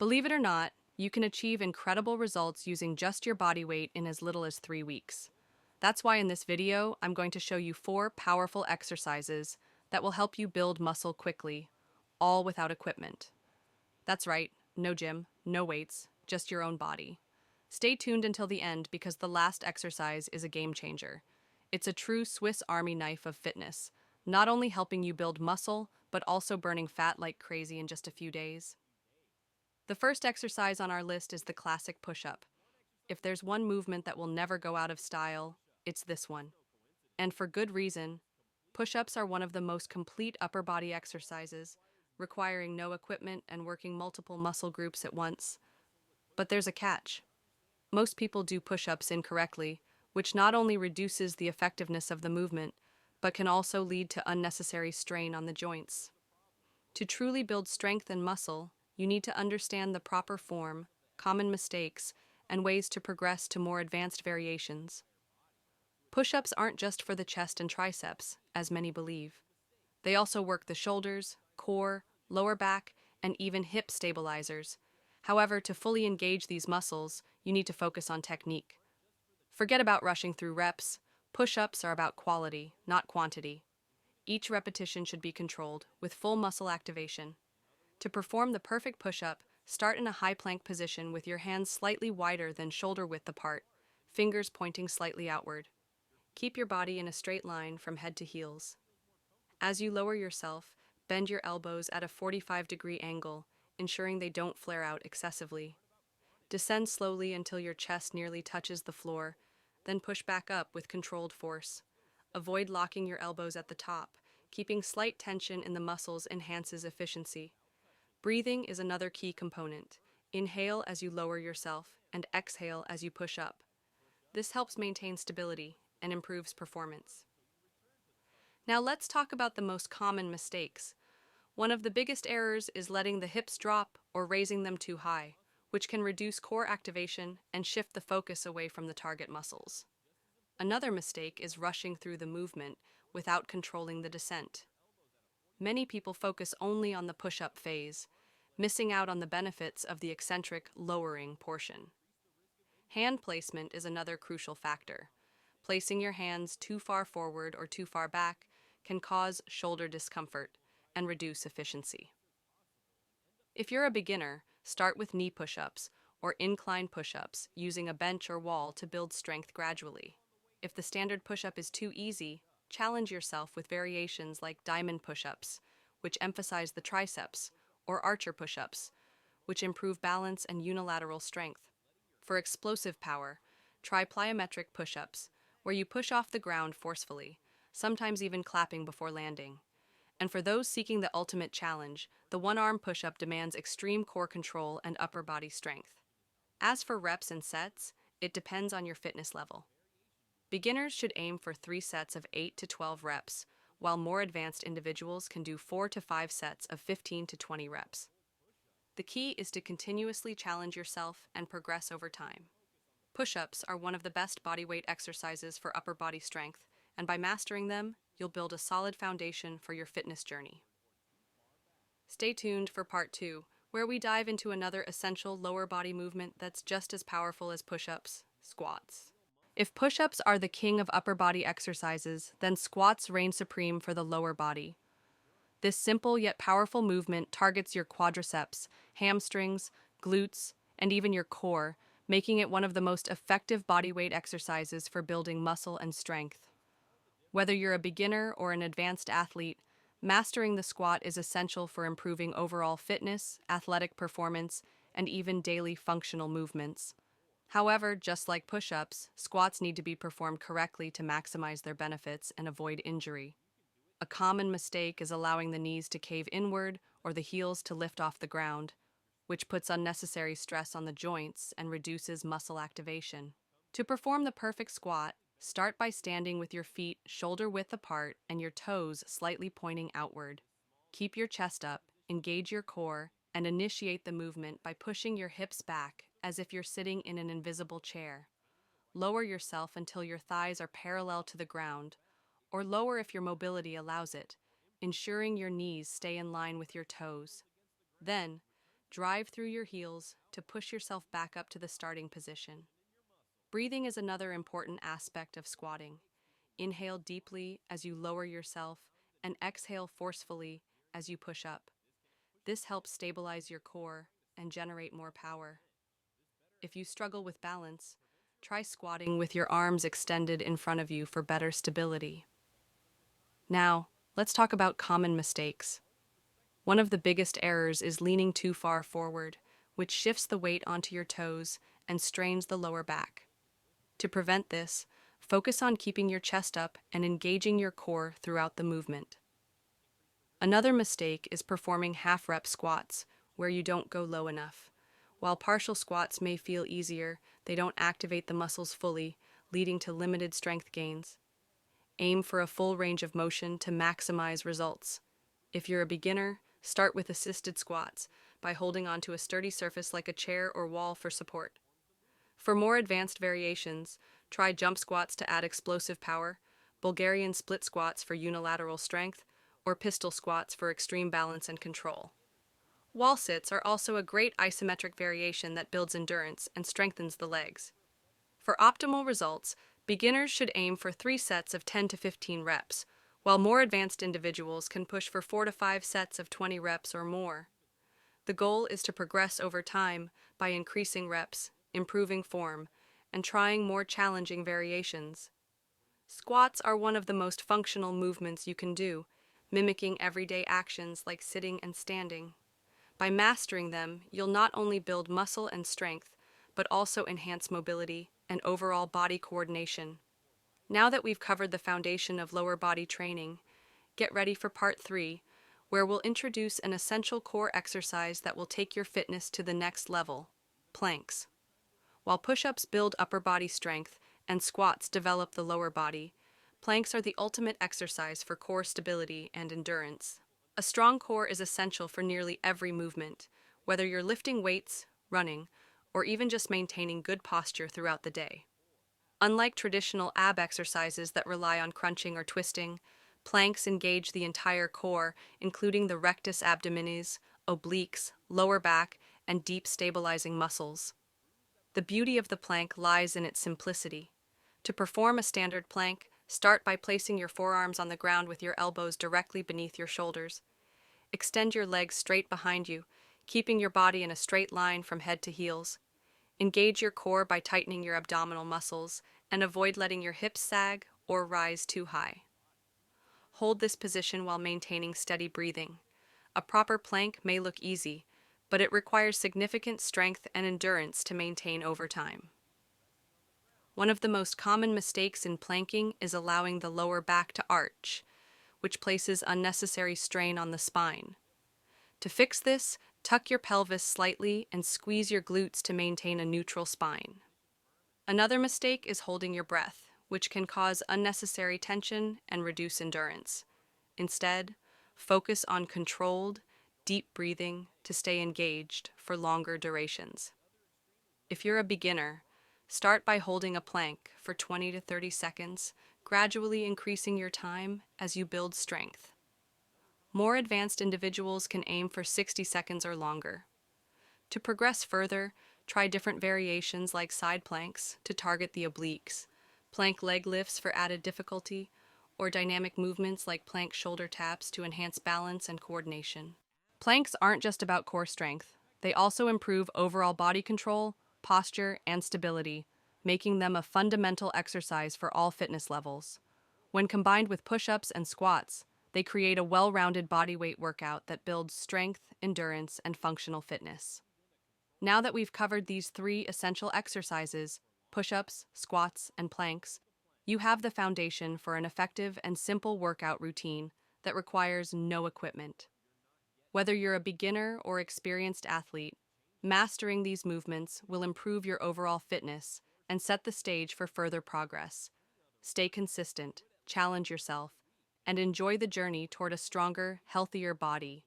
Believe it or not, you can achieve incredible results using just your body weight in as little as 3 weeks. That's why in this video, I'm going to show you 4 powerful exercises that will help you build muscle quickly, all without equipment. That's right, no gym, no weights, just your own body. Stay tuned until the end because the last exercise is a game changer. It's a true Swiss Army knife of fitness, not only helping you build muscle, but also burning fat like crazy in just a few days. The first exercise on our list is the classic push-up. If there's one movement that will never go out of style, it's this one. And for good reason. Push-ups are one of the most complete upper body exercises, requiring no equipment and working multiple muscle groups at once. But there's a catch. Most people do push-ups incorrectly, which not only reduces the effectiveness of the movement, but can also lead to unnecessary strain on the joints. To truly build strength and muscle, you need to understand the proper form, common mistakes, and ways to progress to more advanced variations. Push-ups aren't just for the chest and triceps, as many believe. They also work the shoulders, core, lower back, and even hip stabilizers. However, to fully engage these muscles, you need to focus on technique. Forget about rushing through reps. Push-ups are about quality, not quantity. Each repetition should be controlled, with full muscle activation. To perform the perfect push-up, start in a high plank position with your hands slightly wider than shoulder width apart, fingers pointing slightly outward. Keep your body in a straight line from head to heels. As you lower yourself, bend your elbows at a 45-degree angle, ensuring they don't flare out excessively. Descend slowly until your chest nearly touches the floor, then push back up with controlled force. Avoid locking your elbows at the top. Keeping slight tension in the muscles enhances efficiency. Breathing is another key component. Inhale as you lower yourself, and exhale as you push up. This helps maintain stability and improves performance. Now let's talk about the most common mistakes. One of the biggest errors is letting the hips drop or raising them too high, which can reduce core activation and shift the focus away from the target muscles. Another mistake is rushing through the movement without controlling the descent. Many people focus only on the push-up phase, missing out on the benefits of the eccentric lowering portion. Hand placement is another crucial factor. Placing your hands too far forward or too far back can cause shoulder discomfort and reduce efficiency. If you're a beginner, start with knee push-ups or incline push-ups using a bench or wall to build strength gradually. If the standard push-up is too easy, challenge yourself with variations like diamond push-ups, which emphasize the triceps, or archer push-ups, which improve balance and unilateral strength. For explosive power, try plyometric push-ups, where you push off the ground forcefully, sometimes even clapping before landing. And for those seeking the ultimate challenge, the one-arm push-up demands extreme core control and upper body strength. As for reps and sets, it depends on your fitness level. Beginners should aim for 3 sets of 8 to 12 reps, while more advanced individuals can do 4 to 5 sets of 15 to 20 reps. The key is to continuously challenge yourself and progress over time. Push-ups are one of the best bodyweight exercises for upper body strength, and by mastering them, you'll build a solid foundation for your fitness journey. Stay tuned for part 2, where we dive into another essential lower body movement that's just as powerful as push-ups, squats. If push-ups are the king of upper body exercises, then squats reign supreme for the lower body. This simple yet powerful movement targets your quadriceps, hamstrings, glutes, and even your core, making it one of the most effective bodyweight exercises for building muscle and strength. Whether you're a beginner or an advanced athlete, mastering the squat is essential for improving overall fitness, athletic performance, and even daily functional movements. However, just like push-ups, squats need to be performed correctly to maximize their benefits and avoid injury. A common mistake is allowing the knees to cave inward or the heels to lift off the ground, which puts unnecessary stress on the joints and reduces muscle activation. To perform the perfect squat, start by standing with your feet shoulder width apart and your toes slightly pointing outward. Keep your chest up, engage your core, and initiate the movement by pushing your hips back as if you're sitting in an invisible chair. Lower yourself until your thighs are parallel to the ground, or lower if your mobility allows it, ensuring your knees stay in line with your toes. Then, drive through your heels to push yourself back up to the starting position. Breathing is another important aspect of squatting. Inhale deeply as you lower yourself and exhale forcefully as you push up. This helps stabilize your core and generate more power. If you struggle with balance, try squatting with your arms extended in front of you for better stability. Now, let's talk about common mistakes. One of the biggest errors is leaning too far forward, which shifts the weight onto your toes and strains the lower back. To prevent this, focus on keeping your chest up and engaging your core throughout the movement. Another mistake is performing half-rep squats, where you don't go low enough. While partial squats may feel easier, they don't activate the muscles fully, leading to limited strength gains. Aim for a full range of motion to maximize results. If you're a beginner, start with assisted squats by holding onto a sturdy surface like a chair or wall for support. For more advanced variations, try jump squats to add explosive power, Bulgarian split squats for unilateral strength, or pistol squats for extreme balance and control. Wall sits are also a great isometric variation that builds endurance and strengthens the legs. For optimal results, beginners should aim for 3 sets of 10 to 15 reps, while more advanced individuals can push for 4 to 5 sets of 20 reps or more. The goal is to progress over time by increasing reps, improving form, and trying more challenging variations. Squats are one of the most functional movements you can do, mimicking everyday actions like sitting and standing. By mastering them, you'll not only build muscle and strength, but also enhance mobility and overall body coordination. Now that we've covered the foundation of lower body training, get ready for part 3, where we'll introduce an essential core exercise that will take your fitness to the next level: planks. While push-ups build upper body strength and squats develop the lower body, planks are the ultimate exercise for core stability and endurance. A strong core is essential for nearly every movement, whether you're lifting weights, running, or even just maintaining good posture throughout the day. Unlike traditional ab exercises that rely on crunching or twisting, planks engage the entire core, including the rectus abdominis, obliques, lower back, and deep stabilizing muscles. The beauty of the plank lies in its simplicity. To perform a standard plank, start by placing your forearms on the ground with your elbows directly beneath your shoulders. Extend your legs straight behind you, keeping your body in a straight line from head to heels. Engage your core by tightening your abdominal muscles and avoid letting your hips sag or rise too high. Hold this position while maintaining steady breathing. A proper plank may look easy, but it requires significant strength and endurance to maintain over time. One of the most common mistakes in planking is allowing the lower back to arch, which places unnecessary strain on the spine. To fix this, tuck your pelvis slightly and squeeze your glutes to maintain a neutral spine. Another mistake is holding your breath, which can cause unnecessary tension and reduce endurance. Instead, focus on controlled, deep breathing to stay engaged for longer durations. If you're a beginner, start by holding a plank for 20 to 30 seconds, gradually increasing your time as you build strength. More advanced individuals can aim for 60 seconds or longer. To progress further, try different variations like side planks to target the obliques, plank leg lifts for added difficulty, or dynamic movements like plank shoulder taps to enhance balance and coordination. Planks aren't just about core strength. They also improve overall body control, posture, and stability, making them a fundamental exercise for all fitness levels. When combined with push-ups and squats, they create a well-rounded bodyweight workout that builds strength, endurance, and functional fitness. Now that we've covered these 3 essential exercises, push-ups, squats, and planks, you have the foundation for an effective and simple workout routine that requires no equipment. Whether you're a beginner or experienced athlete, mastering these movements will improve your overall fitness and set the stage for further progress. Stay consistent, challenge yourself, and enjoy the journey toward a stronger, healthier body.